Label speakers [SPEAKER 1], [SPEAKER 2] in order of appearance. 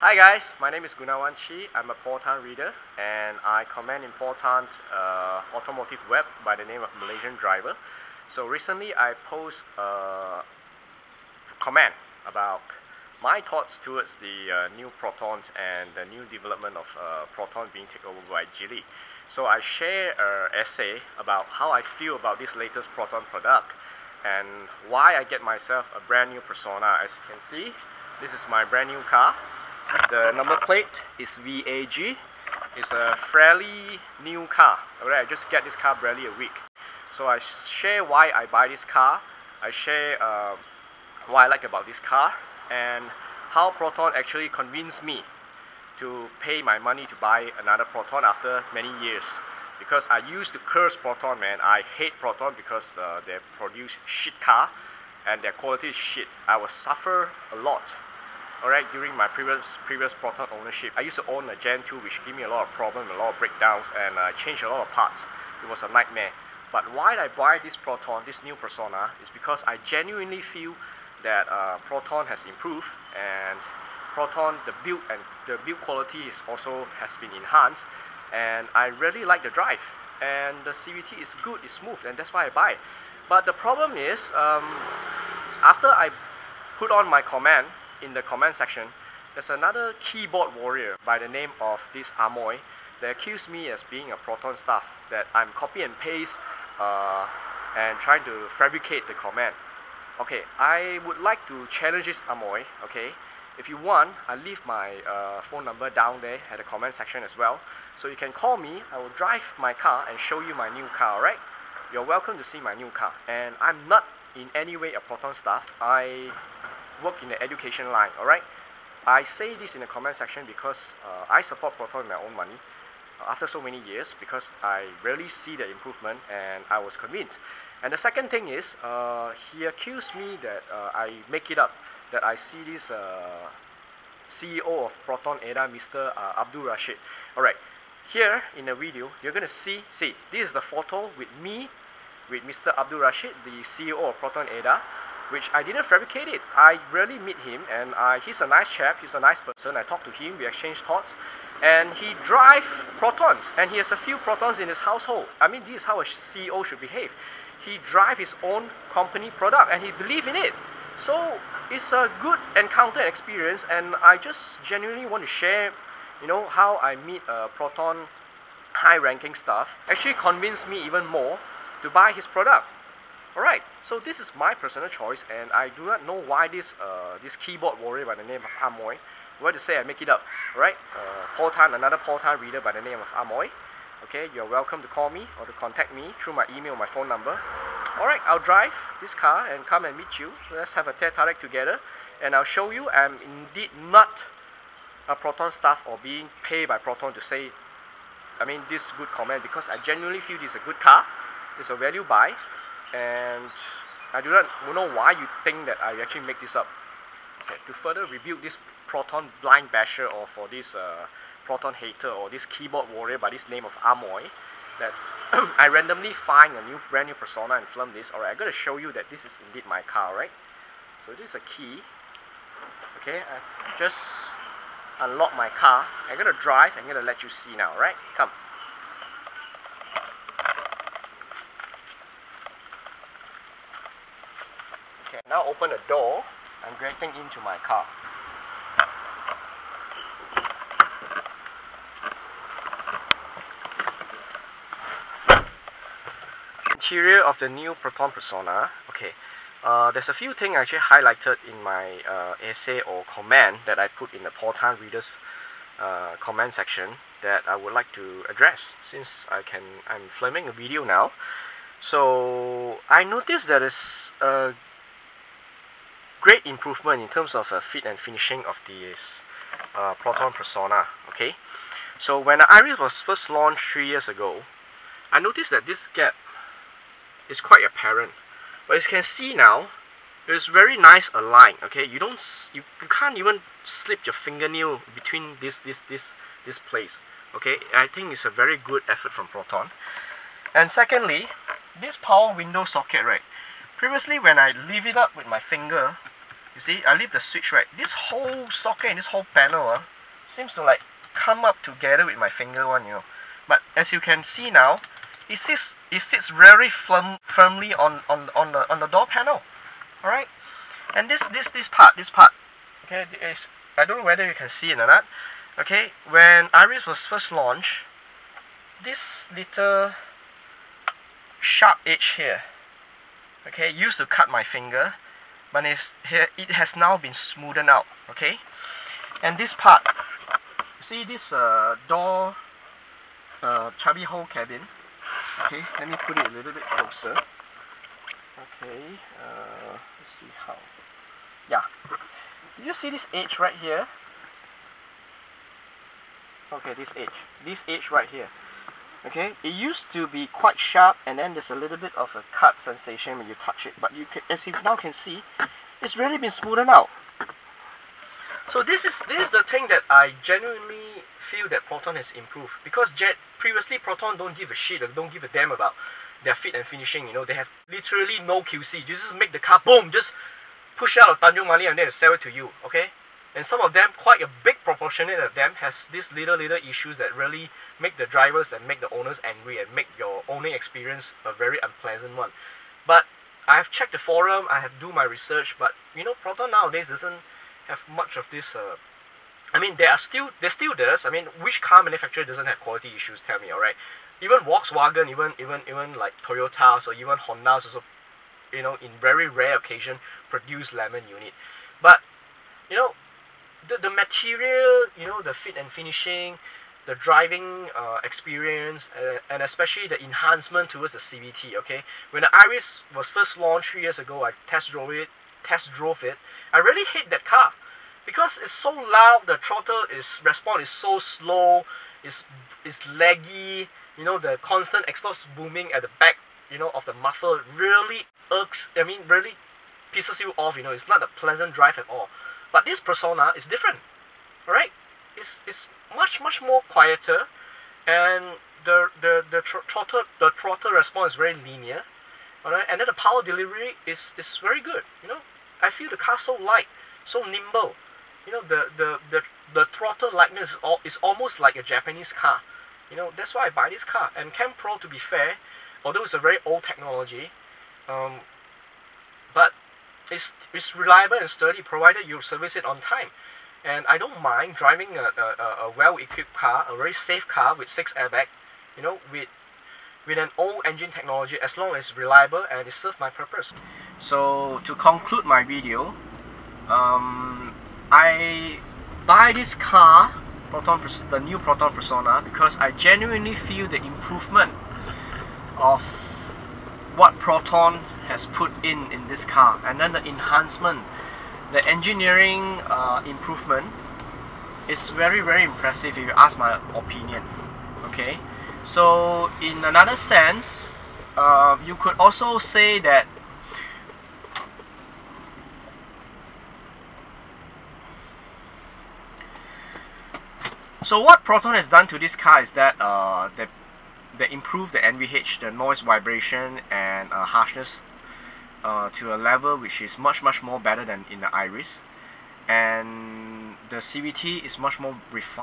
[SPEAKER 1] Hi guys, my name is Gunawan Chee. I'm a Proton reader and I comment in Proton automotive web by the name of Malaysian Driver. So recently I post a comment about my thoughts towards the new Protons and the new development of Proton being taken over by Geely. So I share an essay about how I feel about this latest Proton product and why I get myself a brand new Persona. As you can see, this is my brand new car. The number plate is VAG. It's a fairly new car. Alright, I just get this car barely a week. So I share why I buy this car. I share what I like about this car and how Proton actually convinced me to pay my money to buy another Proton after many years. Because I used to curse Proton, man. I hate Proton because they produce shit car and their quality is shit. I will suffer a lot. Alright, during my previous Proton ownership, I used to own a Gen 2 which gave me a lot of problems, a lot of breakdowns, and I changed a lot of parts. It was a nightmare. But why I buy this Proton, this new Persona, is because I genuinely feel that Proton has improved, and Proton, the build quality is also has been enhanced, and I really like the drive, and the CVT is good, it's smooth, and that's why I buy. But the problem is, after I put on my comment in the comment section, there's another keyboard warrior by the name of this Amoi that accused me as being a Proton staff, that I'm copy and paste and trying to fabricate the comment. Okay, I would like to challenge this Amoi. Okay, if you want, I leave my phone number down there at the comment section as well, so you can call me. I will drive my car and show you my new car. Alright, you're welcome to see my new car, and I'm not in any way a Proton staff. I work in the education line. Alright, I say this in the comment section because I support Proton with my own money after so many years, because I really see the improvement and I was convinced. And the second thing is, he accused me that I make it up, that I see this CEO of Proton ADA, Mr. Abdul Rashid. Alright, here in the video you're gonna see this is the photo with me, with Mr. Abdul Rashid, the CEO of Proton ADA, which I didn't fabricate it. I really meet him, and he's a nice chap, he's a nice person. I talk to him, we exchange thoughts, and he drives Protons, and he has a few Protons in his household. I mean, this is how a CEO should behave. He drives his own company product, and he believes in it. So it's a good encounter experience, and I just genuinely want to share, you know, how I meet Proton high-ranking staff actually convinced me even more to buy his product. Alright, so this is my personal choice, and I do not know why this keyboard warrior by the name of Amoi wanted to say I make it up. Alright, another Proton reader by the name of Amoi. Okay, you're welcome to call me or to contact me through my email, my phone number. Alright, I'll drive this car and come and meet you. Let's have a tete-a-tete together, and I'll show you I'm indeed not a Proton staff or being paid by Proton to say, this good comment, because I genuinely feel this is a good car. It's a value buy. And I do not know why you think that I actually make this up. Okay, to further rebuke this Proton blind basher, or for this Proton hater, or this keyboard warrior by this name of Amoi, that I randomly find a brand new Persona and film this. Alright, I'm going to show you that this is indeed my car, right? So this is a key. Okay, I just unlock my car. I'm going to drive. I'm going to let you see now, right? Come. Okay, now open the door. I'm getting into my car. Interior of the new Proton Persona. Okay, there's a few things I actually highlighted in my essay or comment that I put in the Proton readers comment section that I would like to address, since I'm filming a video now. So I noticed there is a great improvement in terms of fit and finishing of the Proton Persona. Okay, so when the Iriz was first launched 3 years ago, I noticed that this gap is quite apparent. But as you can see now, it's very nice aligned. Okay, you can't even slip your fingernail between this place. Okay, I think it's a very good effort from Proton. And secondly, this power window socket, right? Previously, when I leave it up with my finger, You see, I leave the switch right. This whole socket and this whole panel seems to like come up together with my finger one, you know. But as you can see now, it sits very firmly on the door panel. All right, and this part, okay, I don't know whether you can see it or not. Okay, when Iriz was first launched, this little sharp edge here, okay, used to cut my finger, but it has now been smoothened out. Okay, and this part, see this door chubby hole cabin. Okay, let me put it a little bit closer. Okay, let's see how. Yeah, you see this edge right here? Okay, this edge right here. Okay, it used to be quite sharp, and then there's a little bit of a cut sensation when you touch it. But you can, as you now can see, it's really been smoothened out. So this is the thing that I genuinely feel that Proton has improved, because previously Proton don't give a shit, don't give a damn about their fit and finishing. You know, they have literally no QC. You just make the car, boom, just push out of Tanjung Mali and then sell it to you. Okay, and some of them, quite a big proportionate of them, has these little issues that really make the drivers and make the owners angry and make your owning experience a very unpleasant one. But I've checked the forum, I have do my research, but you know, Proton nowadays doesn't have much of this. I mean, there still does. I mean, which car manufacturer doesn't have quality issues? Tell me, all right? Even Volkswagen, even like Toyotas or even Hondas also, you know, in very rare occasion produce lemon unit. But you know, the material, you know, the fit and finishing, the driving experience, and especially the enhancement towards the CVT. Okay, when the Iriz was first launched 3 years ago, I test drove it. I really hate that car because it's so loud. The throttle response is so slow. It's laggy. You know, the constant exhaust booming at the back, you know, of the muffler really irks. I mean, really pisses you off. You know, it's not a pleasant drive at all. But this Persona is different. All right, it's much more quieter, and the throttle response is very linear. Alright, and then the power delivery is very good. You know, I feel the car so light, so nimble. You know, the throttle lightness is almost like a Japanese car. You know, that's why I buy this car. And Cam Pro, to be fair, although it's a very old technology, but it's reliable and sturdy, provided you service it on time. And I don't mind driving a well-equipped car, a very safe car with 6 airbags. You know, with an old engine technology, as long as it's reliable and it serves my purpose. So to conclude my video, I buy this car, the new Proton Persona, because I genuinely feel the improvement of what Proton has put in this car, and then the enhancement, the engineering improvement is very impressive if you ask my opinion. Okay. So in another sense, you could also say that what Proton has done to this car is that they improved the NVH, the noise, vibration, and harshness to a level which is much more better than in the Iriz, and the CVT is much more refined.